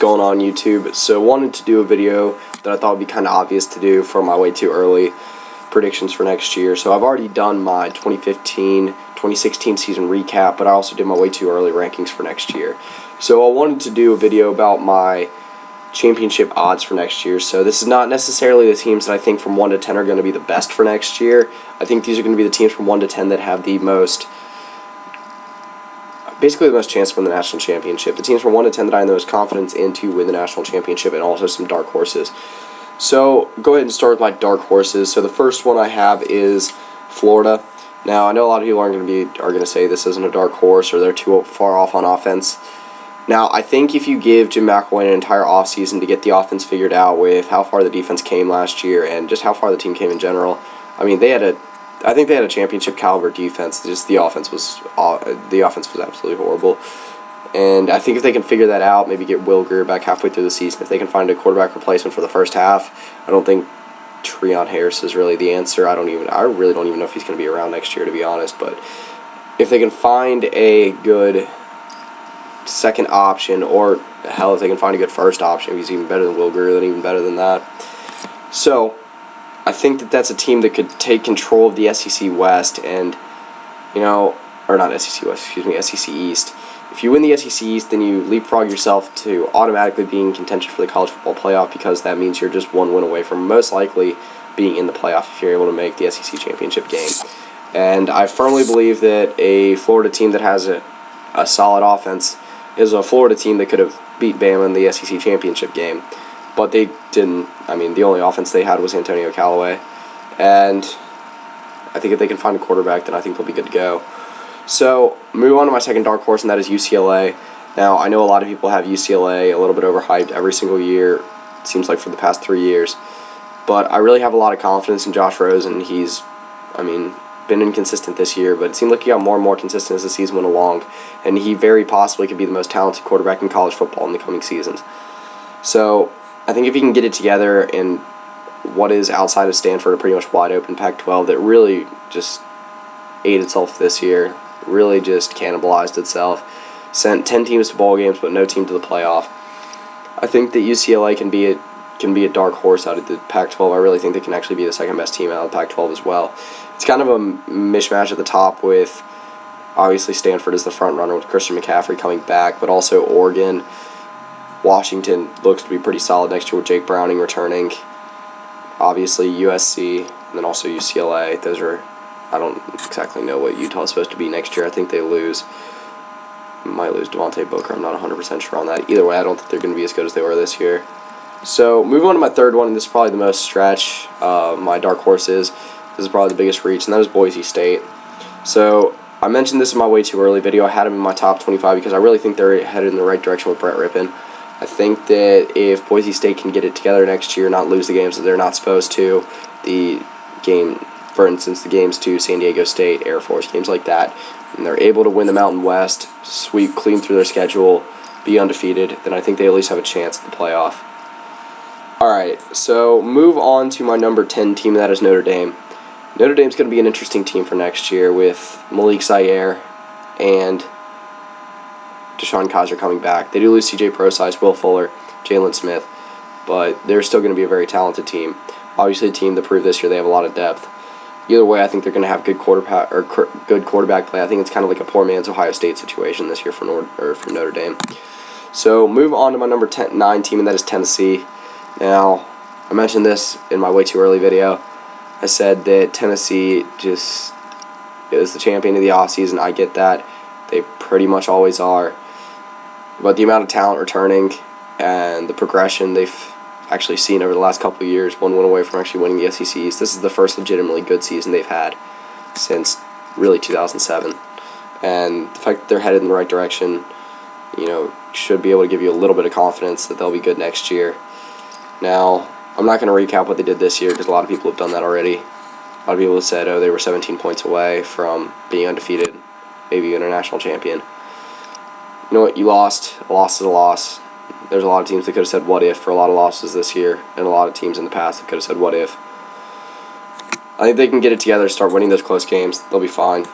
going on YouTube? So wanted to do a video that I thought would be kind of obvious to do for my way too early predictions for next year. So I've already done my 2015-2016 season recap, but I also did my way too early rankings for next year. So I wanted to do a video about my championship odds for next year. So this is not necessarily the teams that I think from 1 to 10 are going to be the best for next year. I think these are going to be the teams from 1 to 10 that have the most, basically the most chance to win the national championship. The teams from 1 to 10 that I have the most confidence in to win the national championship, and also some dark horses. So go ahead and start with my dark horses. So the first one I have is Florida. Now I know a lot of people are going to say this isn't a dark horse or they're too far off on offense. Now I think if you give Jim McElwain an entire offseason to get the offense figured out with how far the defense came last year and just how far the team came in general, I mean I think they had a championship caliber defense. Just the offense was absolutely horrible. And I think if they can figure that out, maybe get Will Grier back halfway through the season, if they can find a quarterback replacement for the first half, I don't think Treon Harris is really the answer. I really don't even know if he's going to be around next year, to be honest. But if they can find a good second option, or hell, if they can find a good first option, if he's even better than Will Grier, then even better than that. So I think that that's a team that could take control of the SEC West and, or not SEC West, excuse me, SEC East. If you win the SEC East, then you leapfrog yourself to automatically being in contention for the college football playoff, because that means you're just one win away from most likely being in the playoff if you're able to make the SEC championship game. And I firmly believe that a Florida team that has a solid offense is a Florida team that could have beat Bama in the SEC championship game. But they didn't. I mean, the only offense they had was Antonio Callaway. And I think if they can find a quarterback, then I think they'll be good to go. So, move on to my second dark horse, and that is UCLA. Now, I know a lot of people have UCLA a little bit overhyped every single year, it seems like for the past 3 years. But I really have a lot of confidence in Josh Rosen. He's, been inconsistent this year, but it seemed like he got more and more consistent as the season went along. And he very possibly could be the most talented quarterback in college football in the coming seasons. So, I think if he can get it together in what is outside of Stanford a pretty much wide open Pac-12 that really just ate itself this year, really just cannibalized itself, sent 10 teams to bowl games but no team to the playoff. I think that UCLA can be a dark horse out of the Pac-12. I really think they can actually be the second best team out of the Pac-12 as well. It's kind of a mishmash at the top with, obviously, Stanford is the front runner with Christian McCaffrey coming back, but also Oregon. Washington looks to be pretty solid next year with Jake Browning returning. Obviously USC, and then also UCLA. Those are, I don't exactly know what Utah is supposed to be next year. I think they might lose Devontae Booker. I'm not 100% sure on that. Either way, I don't think they're going to be as good as they were this year. So, moving on to my third one, and this is probably the most stretch my dark horse is. This is probably the biggest reach, and that is Boise State. So, I mentioned this in my way too early video. I had them in my top 25 because I really think they're headed in the right direction with Brett Rippon. I think that if Boise State can get it together next year, not lose the games that they're not supposed to, for instance, the games to San Diego State, Air Force, games like that, and they're able to win the Mountain West, sweep clean through their schedule, be undefeated, then I think they at least have a chance at the playoff. Alright, so move on to my number 10 team, and that is Notre Dame. Notre Dame's going to be an interesting team for next year with Malik Zaire and Deshaun Kaiser coming back. They do lose C.J. Prosise, Will Fuller, Jalen Smith, but they're still going to be a very talented team. Obviously, a team that proved this year they have a lot of depth. Either way, I think they're going to have good quarterback play. I think it's kind of like a poor man's Ohio State situation this year for Notre Dame. So move on to my number 9 team, and that is Tennessee. Now, I mentioned this in my way too early video. I said that Tennessee just is the champion of the offseason. I get that. They pretty much always are. But the amount of talent returning and the progression they've actually seen over the last couple of years, one win away from actually winning the SEC East. This is the first legitimately good season they've had since really 2007. And the fact that they're headed in the right direction, should be able to give you a little bit of confidence that they'll be good next year. Now, I'm not going to recap what they did this year because a lot of people have done that already. A lot of people have said, they were 17 points away from being undefeated, maybe even a national champion. You know what? You lost. A loss is a loss. There's a lot of teams that could have said what if for a lot of losses this year, and a lot of teams in the past that could have said what if. I think they can get it together, start winning those close games. They'll be fine.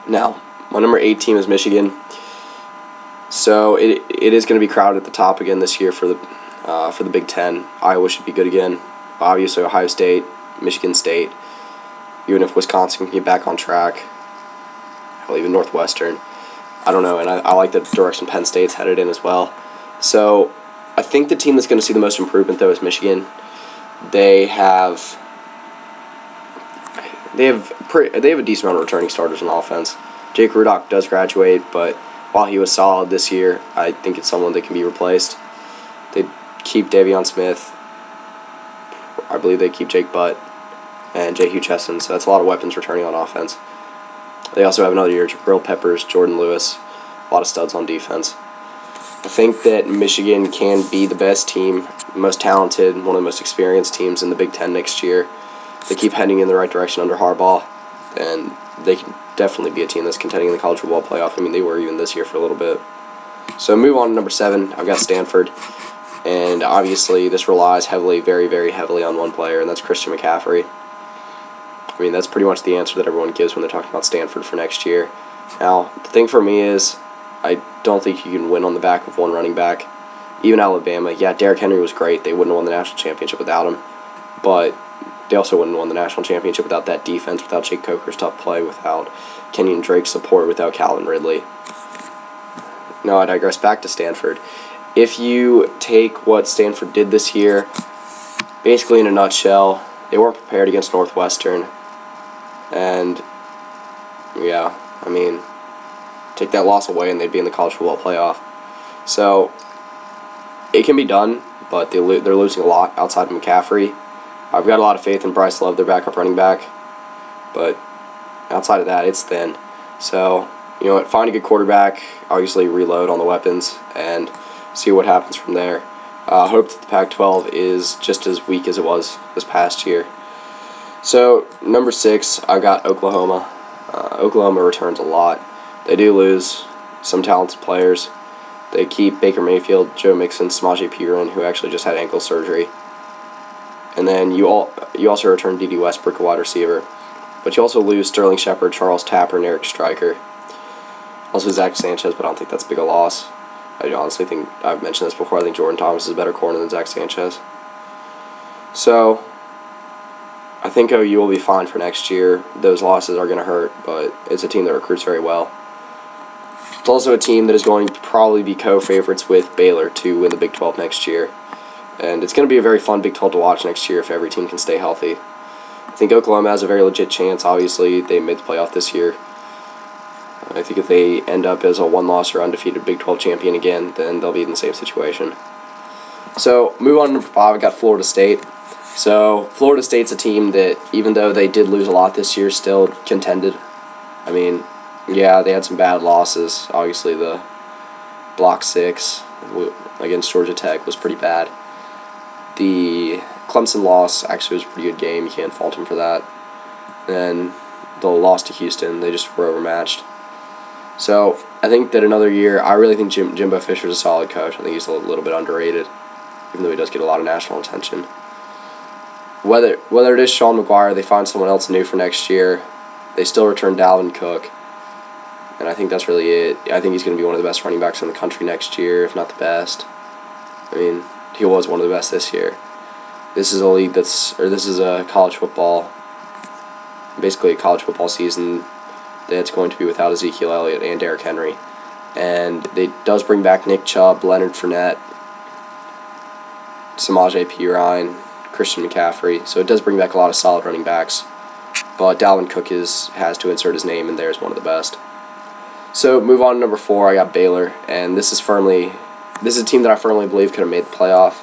Now, my number 8 team is Michigan. So it is going to be crowded at the top again this year for the Big Ten. Iowa should be good again. Obviously, Ohio State, Michigan State, even if Wisconsin can get back on track. Hell, even Northwestern. I don't know, and I like the direction Penn State's headed in as well. So I think the team that's going to see the most improvement, though, is Michigan. They have a decent amount of returning starters on offense. Jake Rudock does graduate, but while he was solid this year, I think it's someone that can be replaced. They keep Davion Smith. I believe they keep Jake Butt and J. Hugh Chesson, so that's a lot of weapons returning on offense. They also have another year, Jabril Peppers, Jordan Lewis, a lot of studs on defense. I think that Michigan can be the best team, most talented, one of the most experienced teams in the Big Ten next year. They keep heading in the right direction under Harbaugh, and they can definitely be a team that's contending in the college football playoff. I mean, they were even this year for a little bit. So move on to number 7. I've got Stanford, and obviously this relies heavily, very, very heavily on one player, and that's Christian McCaffrey. I mean, that's pretty much the answer that everyone gives when they're talking about Stanford for next year. Now, the thing for me is I don't think you can win on the back of one running back. Even Alabama, yeah, Derrick Henry was great. They wouldn't have won the national championship without him, but they also wouldn't have won the national championship without that defense, without Jake Coker's tough play, without Kenyon Drake's support, without Calvin Ridley. No, I digress. Back to Stanford. If you take what Stanford did this year, basically in a nutshell, they weren't prepared against Northwestern. And, yeah, I mean, take that loss away and they'd be in the college football playoff. So, it can be done, but they're losing a lot outside of McCaffrey. I've got a lot of faith in Bryce Love, their backup running back, but outside of that, it's thin. So, you know what, find a good quarterback, obviously reload on the weapons, and see what happens from there. Hope that the Pac-12 is just as weak as it was this past year. So, number 6, I got Oklahoma. Oklahoma returns a lot. They do lose some talented players. They keep Baker Mayfield, Joe Mixon, Samaje Perine, who actually just had ankle surgery. And then you also return D.D. Westbrook, a wide receiver. But you also lose Sterling Shepard, Charles Tapper, and Eric Stryker. Also Zach Sanchez, but I don't think that's big a loss. I honestly think, I've mentioned this before, I think Jordan Thomas is a better corner than Zach Sanchez. So, I think OU will be fine for next year. Those losses are going to hurt, but it's a team that recruits very well. It's also a team that is going to probably be co-favorites with Baylor to win the Big 12 next year. And it's going to be a very fun Big 12 to watch next year if every team can stay healthy. I think Oklahoma has a very legit chance. Obviously, they made the playoff this year. I think if they end up as a one-loss or undefeated Big 12 champion again, then they'll be in the same situation. So, move on to number 5, I got Florida State. So, Florida State's a team that, even though they did lose a lot this year, still contended. I mean, yeah, they had some bad losses. Obviously, the Block 6 against Georgia Tech was pretty bad. The Clemson loss actually was a pretty good game. You can't fault them for that. And the loss to Houston, they just were overmatched. So, I think that another year, I really think Jimbo Fisher's a solid coach. I think he's a little bit underrated, even though he does get a lot of national attention. Whether it is Sean McGuire, they find someone else new for next year. They still return Dalvin Cook. And I think that's really it. I think he's going to be one of the best running backs in the country next year, if not the best. I mean, he was one of the best this year. This is a league this is a college football, basically a college football season that's going to be without Ezekiel Elliott and Derrick Henry. And it does bring back Nick Chubb, Leonard Fournette, Samaje Perine, Christian McCaffrey. So it does bring back a lot of solid running backs. But Dalvin Cook has to insert his name in there as one of the best. So move on to number 4, I got Baylor. And this is a team that I firmly believe could have made the playoff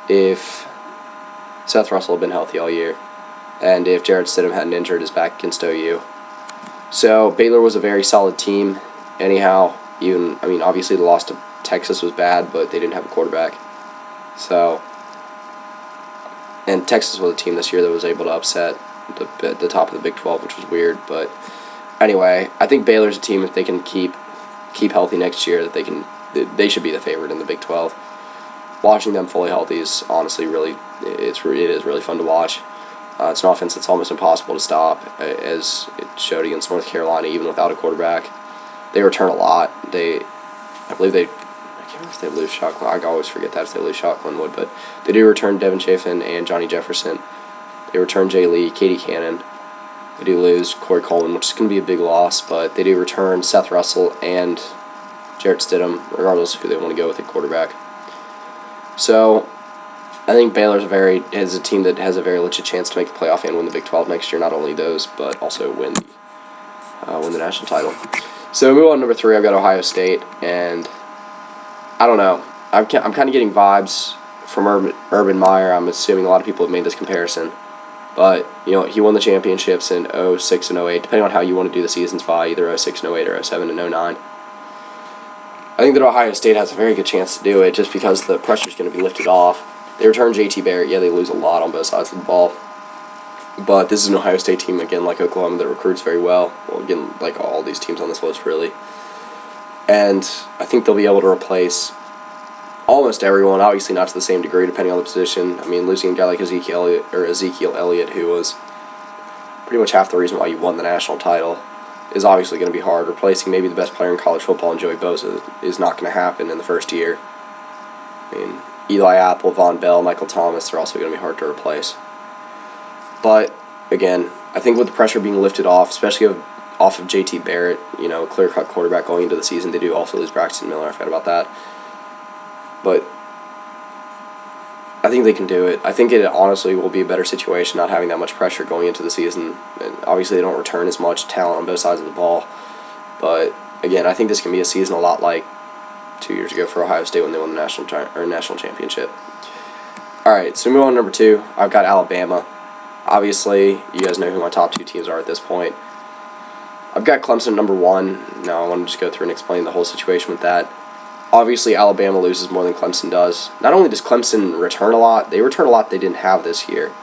if Seth Russell had been healthy all year. And if Jarrett Stidham hadn't injured his back against OU. So Baylor was a very solid team. Anyhow, obviously the loss to Texas was bad, but they didn't have a quarterback. So, and Texas was a team this year that was able to upset the top of the Big 12, which was weird. But anyway, I think Baylor's a team, if they can keep healthy next year, that they should be the favorite in the Big 12. Watching them fully healthy is honestly it is really fun to watch. It's an offense that's almost impossible to stop, as it showed against North Carolina, even without a quarterback. They return a lot. They I believe I can't remember if they lose Shock. I always forget that if they lose Shock Linwood, but they do return Devin Chafin and Johnny Jefferson. They return Jay Lee, Katie Cannon. They do lose Corey Coleman, which is going to be a big loss, but they do return Seth Russell and Jarrett Stidham, regardless of who they want to go with at quarterback. So I think Baylor is a team that has a very legit chance to make the playoff and win the Big 12 next year. Not only those, but also win the national title. So move on to number 3. I've got Ohio State, and I don't know. I'm kind of getting vibes from Urban Meyer. I'm assuming a lot of people have made this comparison. But, he won the championships in 06 and 08, depending on how you want to do the seasons by, either 06 and 08 or 07 and 09. I think that Ohio State has a very good chance to do it just because the pressure is going to be lifted off. They return JT Barrett. Yeah, they lose a lot on both sides of the ball. But this is an Ohio State team, again, like Oklahoma, that recruits very well. Well, again, like all these teams on this list, really. And I think they'll be able to replace almost everyone, obviously not to the same degree, depending on the position. I mean, losing a guy like Ezekiel Elliott, who was pretty much half the reason why you won the national title, is obviously going to be hard. Replacing maybe the best player in college football in Joey Bosa is not going to happen in the first year. I mean, Eli Apple, Von Bell, Michael Thomas, they're also going to be hard to replace. But, again, I think with the pressure being lifted off, especially off of JT Barrett, clear-cut quarterback going into the season, they do also lose Braxton Miller. I forgot about that. But I think they can do it. I think it honestly will be a better situation not having that much pressure going into the season. And obviously they don't return as much talent on both sides of the ball. But again, I think this can be a season a lot like 2 years ago for Ohio State when they won the national championship. All right, so move on to number 2. I've got Alabama. Obviously, you guys know who my top 2 teams are at this point. I've got Clemson number 1. Now I want to just go through and explain the whole situation with that. Obviously, Alabama loses more than Clemson does. Not only does Clemson return a lot, they return a lot they didn't have this year.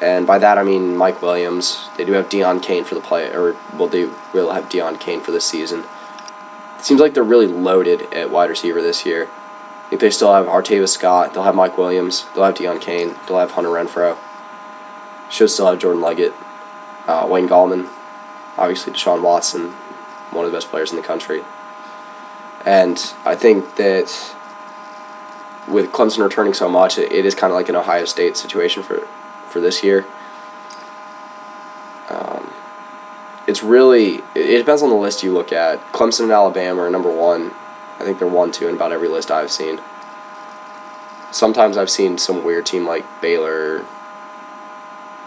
And by that I mean Mike Williams. They do have Deion Kane for the play, they will have Deion Kane for this season. It seems like they're really loaded at wide receiver this year. I think they still have Artavis Scott, they'll have Mike Williams, they'll have Deion Kane, they'll have Hunter Renfrow. Should still have Jordan Leggett, Wayne Gallman, obviously Deshaun Watson, one of the best players in the country. And I think that with Clemson returning so much, it is kind of like an Ohio State situation for this year. It depends on the list you look at. Clemson and Alabama are number 1. I think they're 1-2 in about every list I've seen. Sometimes I've seen some weird team like Baylor.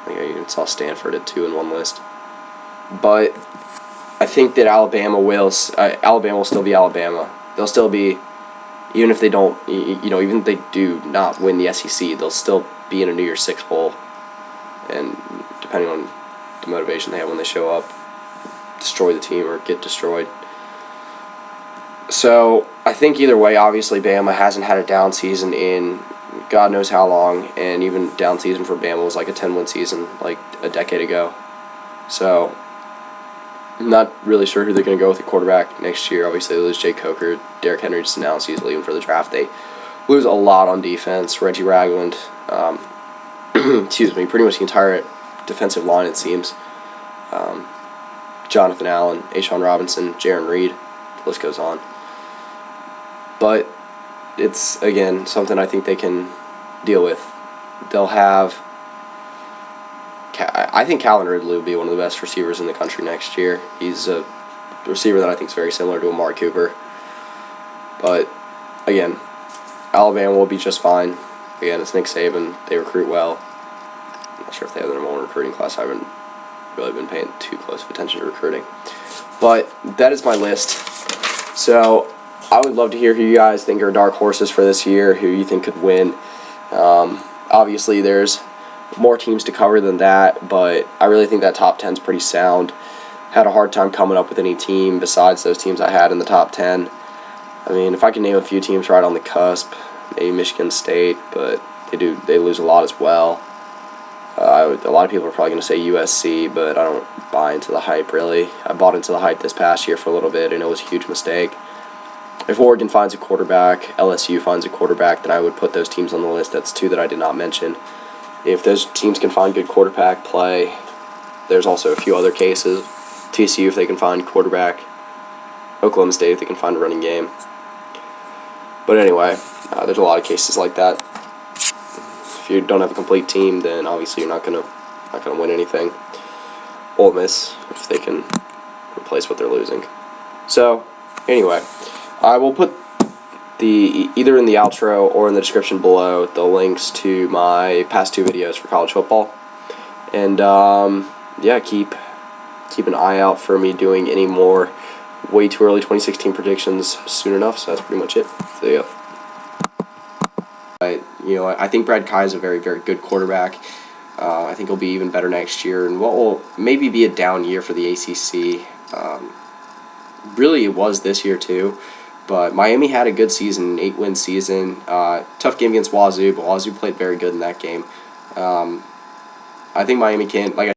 I think I even saw Stanford at 2 in one list. But I think that Alabama will still be Alabama. They'll still be, even if they don't, even if they do not win the SEC, they'll still be in a New Year's Six bowl. And depending on the motivation they have when they show up, destroy the team or get destroyed. So I think either way, obviously Bama hasn't had a down season in God knows how long, and even down season for Bama was like a 10-win season like a decade ago. So I'm not really sure who they're going to go with the quarterback next year. Obviously, they lose Jay Coker. Derrick Henry just announced he's leaving for the draft. They lose a lot on defense. Reggie Ragland, pretty much the entire defensive line, it seems. Jonathan Allen, A'Shawn Robinson, Jaron Reed, the list goes on. But it's, again, something I think they can deal with. They'll have... I think Calvin Ridley will be one of the best receivers in the country next year. He's a receiver that I think is very similar to Amari Cooper. But, again, Alabama will be just fine. Again, it's Nick Saban. They recruit well. I'm not sure if they have the number 1 recruiting class. I haven't really been paying too close of attention to recruiting. But that is my list. So I would love to hear who you guys think are dark horses for this year, who you think could win. Obviously, there's more teams to cover than that, but I really think that top 10 is pretty sound. Had a hard time coming up with any team besides those teams I had in the top 10. I mean, if I can name a few teams right on the cusp, maybe Michigan State, but they lose a lot as well. A lot of people are probably going to say USC, but I don't buy into the hype, really. I bought into the hype this past year for a little bit, and it was a huge mistake. If Oregon finds a quarterback, LSU finds a quarterback, then I would put those teams on the list. That's 2 that I did not mention. If those teams can find good quarterback play, there's also a few other cases. TCU if they can find quarterback. Oklahoma State if they can find a running game. But anyway, there's a lot of cases like that. If you don't have a complete team, then obviously you're not gonna win anything. Ole Miss, if they can replace what they're losing. So anyway, I will put either in the outro or in the description below the links to my past 2 videos for college football. And yeah, keep an eye out for me doing any more way too early 2016 predictions soon enough. So that's pretty much it. So yeah. I think Brad Kai is a very, very good quarterback. I think he'll be even better next year, and what will maybe be a down year for the ACC. Really, it was this year too. But Miami had a good season, 8-win season. Tough game against Wazoo, but Wazoo played very good in that game. I think Miami can, like